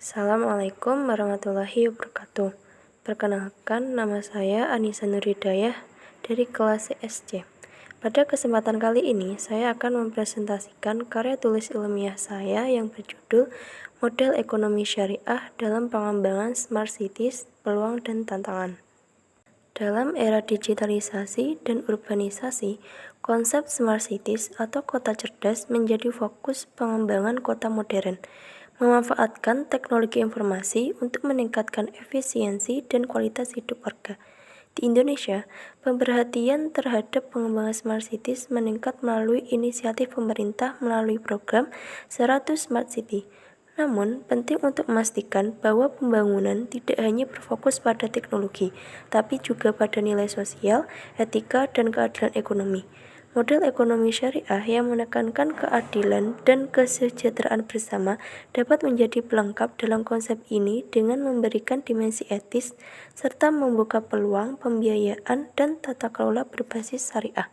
Assalamualaikum warahmatullahi wabarakatuh. Perkenalkan, nama saya Anissa Nurhidayah dari kelas CSC. Pada kesempatan kali ini, saya akan mempresentasikan karya tulis ilmiah saya yang berjudul Model Ekonomi Syariah dalam Pengembangan Smart Cities, Peluang dan Tantangan. Dalam era digitalisasi dan urbanisasi, konsep smart cities atau kota cerdas menjadi fokus pengembangan kota modern, memanfaatkan teknologi informasi untuk meningkatkan efisiensi dan kualitas hidup warga. Di Indonesia, pemerhatian terhadap pengembangan smart cities meningkat melalui inisiatif pemerintah melalui program 100 Smart City. Namun, penting untuk memastikan bahwa pembangunan tidak hanya berfokus pada teknologi, tapi juga pada nilai sosial, etika, dan keadilan ekonomi. Model ekonomi syariah yang menekankan keadilan dan kesejahteraan bersama dapat menjadi pelengkap dalam konsep ini dengan memberikan dimensi etis, serta membuka peluang pembiayaan dan tata kelola berbasis syariah.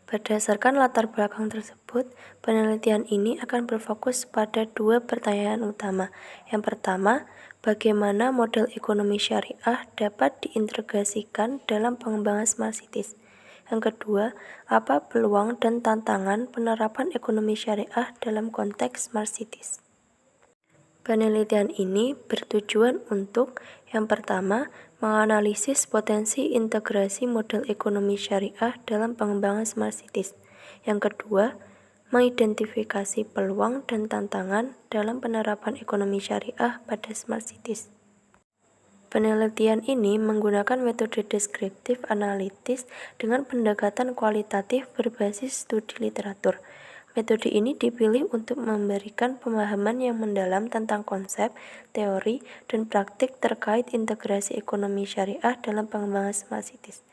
Berdasarkan latar belakang tersebut, penelitian ini akan berfokus pada dua pertanyaan utama. Yang pertama, bagaimana model ekonomi syariah dapat diintegrasikan dalam pengembangan smart cities? Yang kedua, apa peluang dan tantangan penerapan ekonomi syariah dalam konteks smart cities? Penelitian ini bertujuan untuk, yang pertama, menganalisis potensi integrasi model ekonomi syariah dalam pengembangan smart cities. Yang kedua, mengidentifikasi peluang dan tantangan dalam penerapan ekonomi syariah pada smart cities. Penelitian ini menggunakan metode deskriptif analitis dengan pendekatan kualitatif berbasis studi literatur. Metode ini dipilih untuk memberikan pemahaman yang mendalam tentang konsep, teori, dan praktik terkait integrasi ekonomi syariah dalam pengembangan smart cities.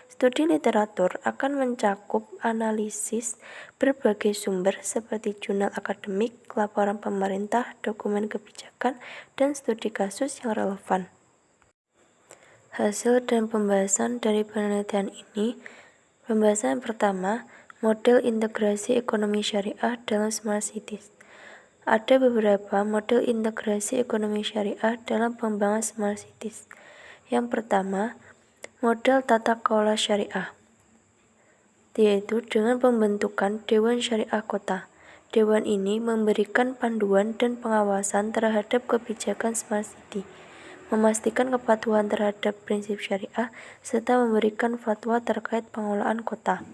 Studi literatur akan mencakup analisis berbagai sumber seperti jurnal akademik, laporan pemerintah, dokumen kebijakan, dan studi kasus yang relevan. Hasil dan pembahasan dari penelitian ini. Pembahasan pertama, model integrasi ekonomi syariah dalam smart cities. Ada beberapa model integrasi ekonomi syariah dalam pengembangan smart cities. Yang pertama, model tata kelola syariah, yaitu dengan pembentukan Dewan Syariah Kota. Dewan ini memberikan panduan dan pengawasan terhadap kebijakan smart city, memastikan kepatuhan terhadap prinsip syariah, serta memberikan fatwa terkait pengelolaan kota.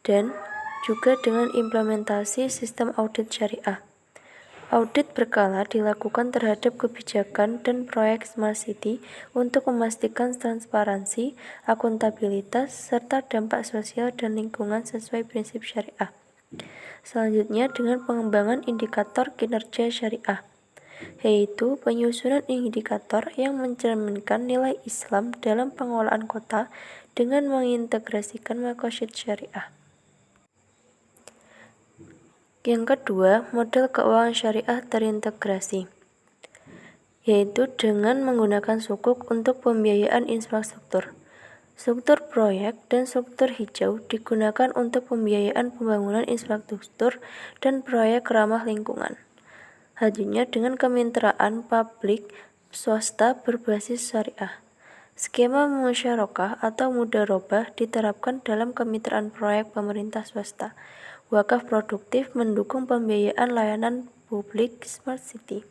Dan juga dengan implementasi sistem audit syariah. Audit berkala dilakukan terhadap kebijakan dan proyek Smart City untuk memastikan transparansi, akuntabilitas, serta dampak sosial dan lingkungan sesuai prinsip syariah. Selanjutnya dengan pengembangan indikator kinerja syariah, yaitu penyusunan indikator yang mencerminkan nilai Islam dalam pengelolaan kota dengan mengintegrasikan maqasid syariah. Yang kedua, model keuangan syariah terintegrasi, yaitu dengan menggunakan sukuk untuk pembiayaan infrastruktur. Struktur proyek dan struktur hijau digunakan untuk pembiayaan pembangunan infrastruktur dan proyek ramah lingkungan. Selanjutnya dengan kemitraan publik swasta berbasis syariah. Skema musyarakah atau mudharabah diterapkan dalam kemitraan proyek pemerintah swasta. Wakaf produktif mendukung pembiayaan layanan publik Smart City.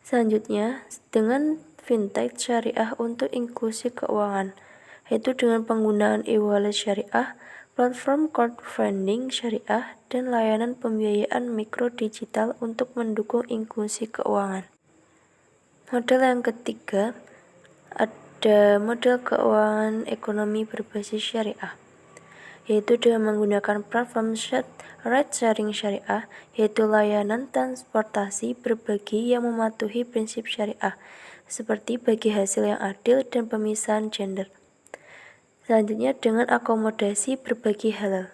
Selanjutnya, dengan fintech syariah untuk inklusi keuangan, yaitu dengan penggunaan e-wallet syariah, platform crowdfunding syariah, dan layanan pembiayaan mikro digital untuk mendukung inklusi keuangan. Model yang ketiga, ada model keuangan ekonomi berbasis syariah, yaitu dengan menggunakan platform ride sharing syariah, yaitu layanan transportasi berbagi yang mematuhi prinsip syariah, seperti bagi hasil yang adil dan pemisahan gender. Selanjutnya dengan akomodasi berbagi halal,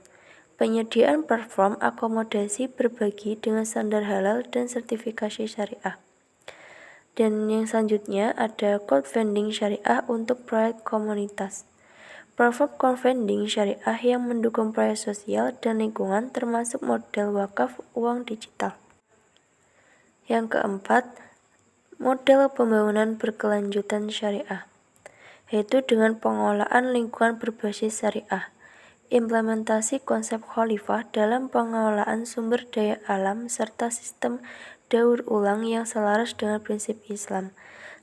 penyediaan platform akomodasi berbagi dengan standar halal dan sertifikasi syariah. Dan yang selanjutnya ada crowdfunding syariah untuk proyek komunitas. Platform crowdfunding syariah yang mendukung proyek sosial dan lingkungan termasuk model wakaf uang digital. Yang keempat, model pembangunan berkelanjutan syariah, yaitu dengan pengelolaan lingkungan berbasis syariah. Implementasi konsep khalifah dalam pengelolaan sumber daya alam serta sistem daur ulang yang selaras dengan prinsip Islam.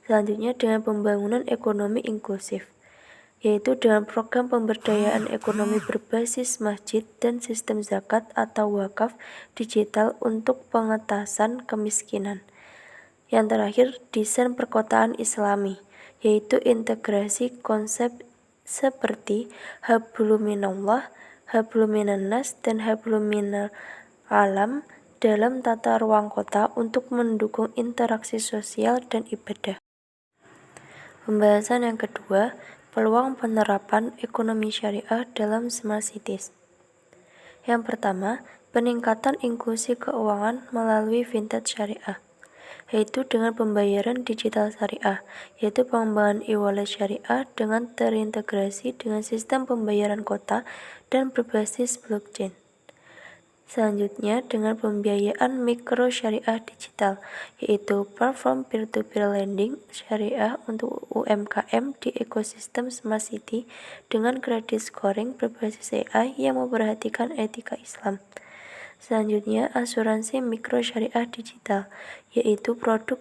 Selanjutnya dengan pembangunan ekonomi inklusif, yaitu dengan program pemberdayaan ekonomi berbasis masjid dan sistem zakat atau wakaf digital untuk pengentasan kemiskinan. Yang terakhir, desain perkotaan Islami, yaitu integrasi konsep seperti hablum minallah, hablum minannas, dan hablum minal alam dalam tata ruang kota untuk mendukung interaksi sosial dan ibadah. Pembahasan yang kedua, peluang penerapan ekonomi syariah dalam smart cities. Yang pertama, peningkatan inklusi keuangan melalui vintage syariah, yaitu dengan pembayaran digital syariah, yaitu pengembangan e-wallet syariah dengan terintegrasi dengan sistem pembayaran kota dan berbasis blockchain. Selanjutnya dengan pembiayaan mikro syariah digital, yaitu platform peer-to-peer lending syariah untuk UMKM di ekosistem Smart City dengan credit scoring berbasis AI yang memperhatikan etika Islam. Selanjutnya, asuransi mikro syariah digital, yaitu produk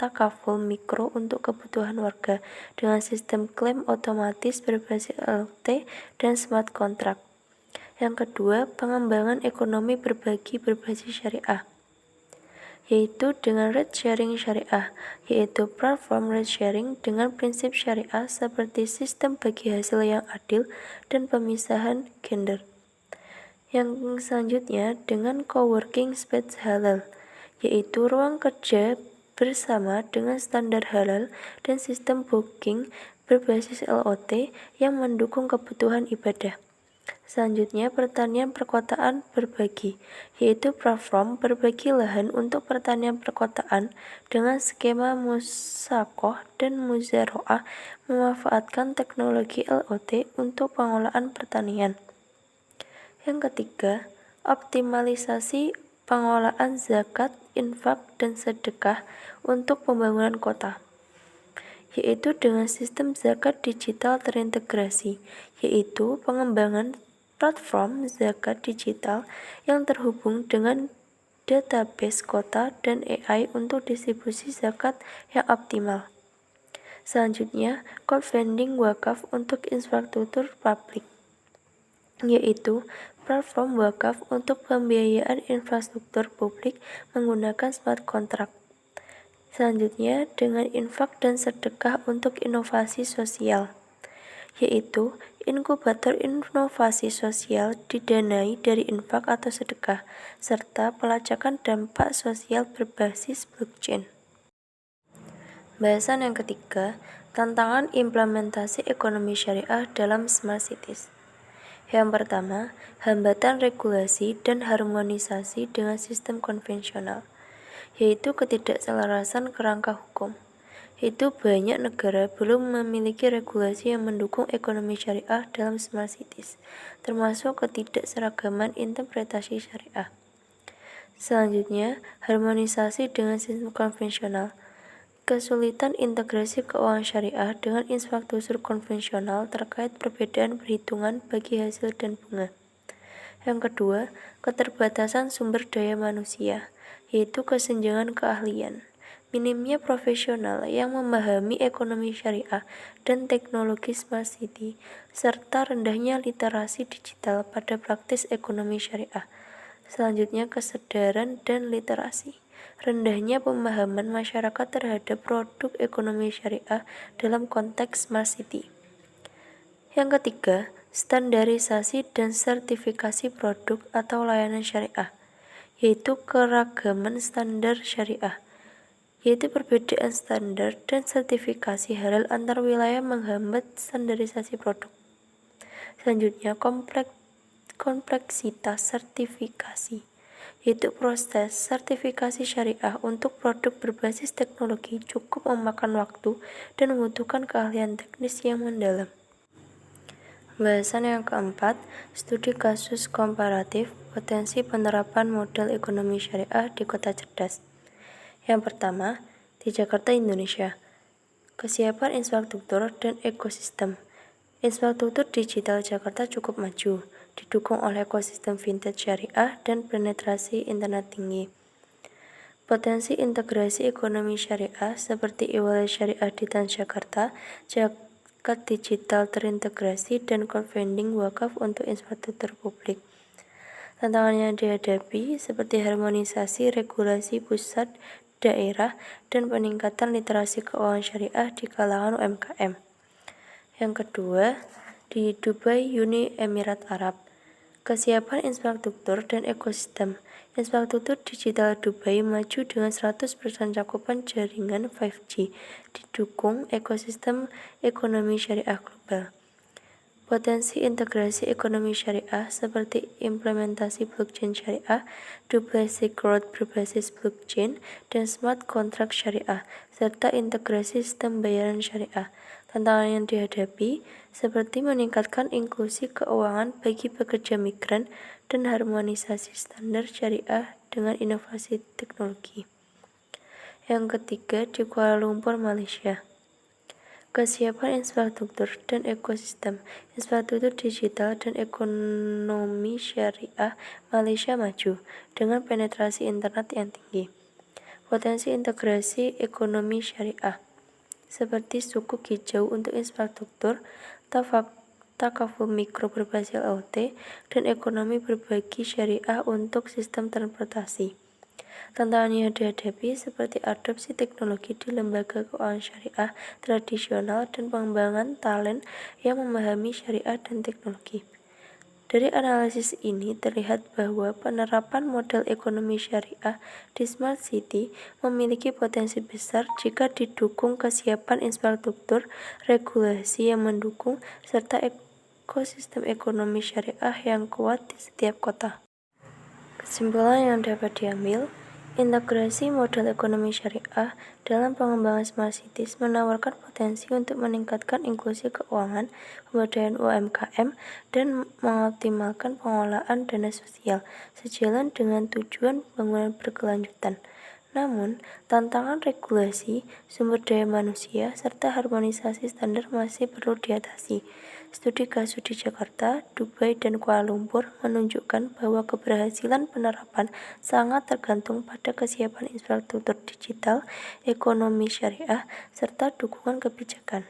takaful mikro untuk kebutuhan warga dengan sistem klaim otomatis berbasis LT dan smart contract. Yang kedua, pengembangan ekonomi berbagi berbasis syariah, yaitu dengan ride sharing syariah, yaitu platform ride sharing dengan prinsip syariah seperti sistem bagi hasil yang adil dan pemisahan gender. Yang selanjutnya dengan coworking space halal, yaitu ruang kerja bersama dengan standar halal dan sistem booking berbasis LOT yang mendukung kebutuhan ibadah. Selanjutnya pertanian perkotaan berbagi, yaitu platform berbagi lahan untuk pertanian perkotaan dengan skema musakoh dan muzaroah memanfaatkan teknologi LOT untuk pengolahan pertanian. Yang ketiga, optimalisasi pengelolaan zakat, infak, dan sedekah untuk pembangunan kota, yaitu dengan sistem zakat digital terintegrasi, yaitu pengembangan platform zakat digital yang terhubung dengan database kota dan AI untuk distribusi zakat yang optimal. Selanjutnya, crowdfunding wakaf untuk infrastruktur publik, yaitu platform wakaf untuk pembiayaan infrastruktur publik menggunakan smart contract. Selanjutnya, dengan infak dan sedekah untuk inovasi sosial, yaitu inkubator inovasi sosial didanai dari infak atau sedekah, serta pelacakan dampak sosial berbasis blockchain. Bahasan yang ketiga, tantangan implementasi ekonomi syariah dalam smart cities. Yang pertama, hambatan regulasi dan harmonisasi dengan sistem konvensional, yaitu ketidakselarasan kerangka hukum. Yaitu banyak negara belum memiliki regulasi yang mendukung ekonomi syariah dalam smart cities, termasuk ketidakseragaman interpretasi syariah. Selanjutnya, harmonisasi dengan sistem konvensional. Kesulitan integrasi keuangan syariah dengan infrastruktur konvensional terkait perbedaan perhitungan bagi hasil dan bunga. Yang kedua, keterbatasan sumber daya manusia, yaitu kesenjangan keahlian, minimnya profesional yang memahami ekonomi syariah dan teknologi smart city, serta rendahnya literasi digital pada praktis ekonomi syariah. Selanjutnya, kesadaran dan literasi. Rendahnya pemahaman masyarakat terhadap produk ekonomi syariah dalam konteks smart city. Yang ketiga, standarisasi dan sertifikasi produk atau layanan syariah, yaitu keragaman standar syariah, yaitu perbedaan standar dan sertifikasi halal antar wilayah menghambat standarisasi produk. Selanjutnya, kompleksitas sertifikasi, yaitu proses sertifikasi syariah untuk produk berbasis teknologi cukup memakan waktu dan membutuhkan keahlian teknis yang mendalam. Bahasan yang keempat, studi kasus komparatif potensi penerapan model ekonomi syariah di kota cerdas. Yang pertama, di Jakarta, Indonesia. Kesiapan infrastruktur dan ekosistem. Infrastruktur digital Jakarta cukup maju, didukung oleh ekosistem vintage syariah dan penetrasi internet tinggi. Potensi integrasi ekonomi syariah seperti e-wallet syariah di Transjakarta, zakat digital terintegrasi, dan crowdfunding wakaf untuk infrastruktur publik. Tantangan yang dihadapi seperti harmonisasi regulasi pusat, daerah, dan peningkatan literasi keuangan syariah di kalangan UMKM. Yang kedua, di Dubai, Uni Emirat Arab. Kesiapan infrastruktur dan ekosistem. Infrastruktur digital Dubai maju dengan 100% cakupan jaringan 5G, didukung ekosistem ekonomi syariah global. Potensi integrasi ekonomi syariah seperti implementasi blockchain syariah, Dubai Silk Road berbasis blockchain, dan smart contract syariah, serta integrasi sistem bayaran syariah. Tantangan yang dihadapi seperti meningkatkan inklusi keuangan bagi pekerja migran dan harmonisasi standar syariah dengan inovasi teknologi. Yang ketiga, di Kuala Lumpur, Malaysia. Kesiapan infrastruktur dan ekosistem. Infrastruktur digital dan ekonomi syariah Malaysia maju dengan penetrasi internet yang tinggi. Potensi integrasi ekonomi syariah seperti sukuk hijau untuk infrastruktur, takaful mikro berbasis IoT, dan ekonomi berbagi syariah untuk sistem transportasi. Tantangan yang dihadapi seperti adopsi teknologi di lembaga keuangan syariah tradisional dan pengembangan talent yang memahami syariah dan teknologi. Dari analisis ini terlihat bahwa penerapan model ekonomi syariah di Smart City memiliki potensi besar jika didukung kesiapan infrastruktur, regulasi yang mendukung, serta ekosistem ekonomi syariah yang kuat di setiap kota. Kesimpulan yang dapat diambil, integrasi model ekonomi syariah dalam pengembangan Smart Cities menawarkan potensi untuk meningkatkan inklusi keuangan, pemberdayaan UMKM, dan mengoptimalkan pengelolaan dana sosial, sejalan dengan tujuan pembangunan berkelanjutan. Namun, tantangan regulasi, sumber daya manusia, serta harmonisasi standar masih perlu diatasi. Studi kasus di Jakarta, Dubai, dan Kuala Lumpur menunjukkan bahwa keberhasilan penerapan sangat tergantung pada kesiapan infrastruktur digital, ekonomi syariah, serta dukungan kebijakan.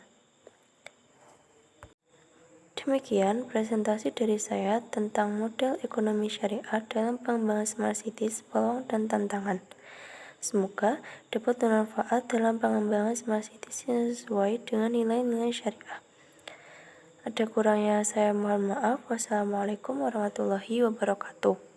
Demikian presentasi dari saya tentang model ekonomi syariah dalam pengembangan Smart Cities, peluang dan tantangan. Semoga dapat bermanfaat dalam pengembangan Smart Cities yang sesuai dengan nilai-nilai syariah. Ada kurangnya saya mohon maaf. Wassalamualaikum warahmatullahi wabarakatuh.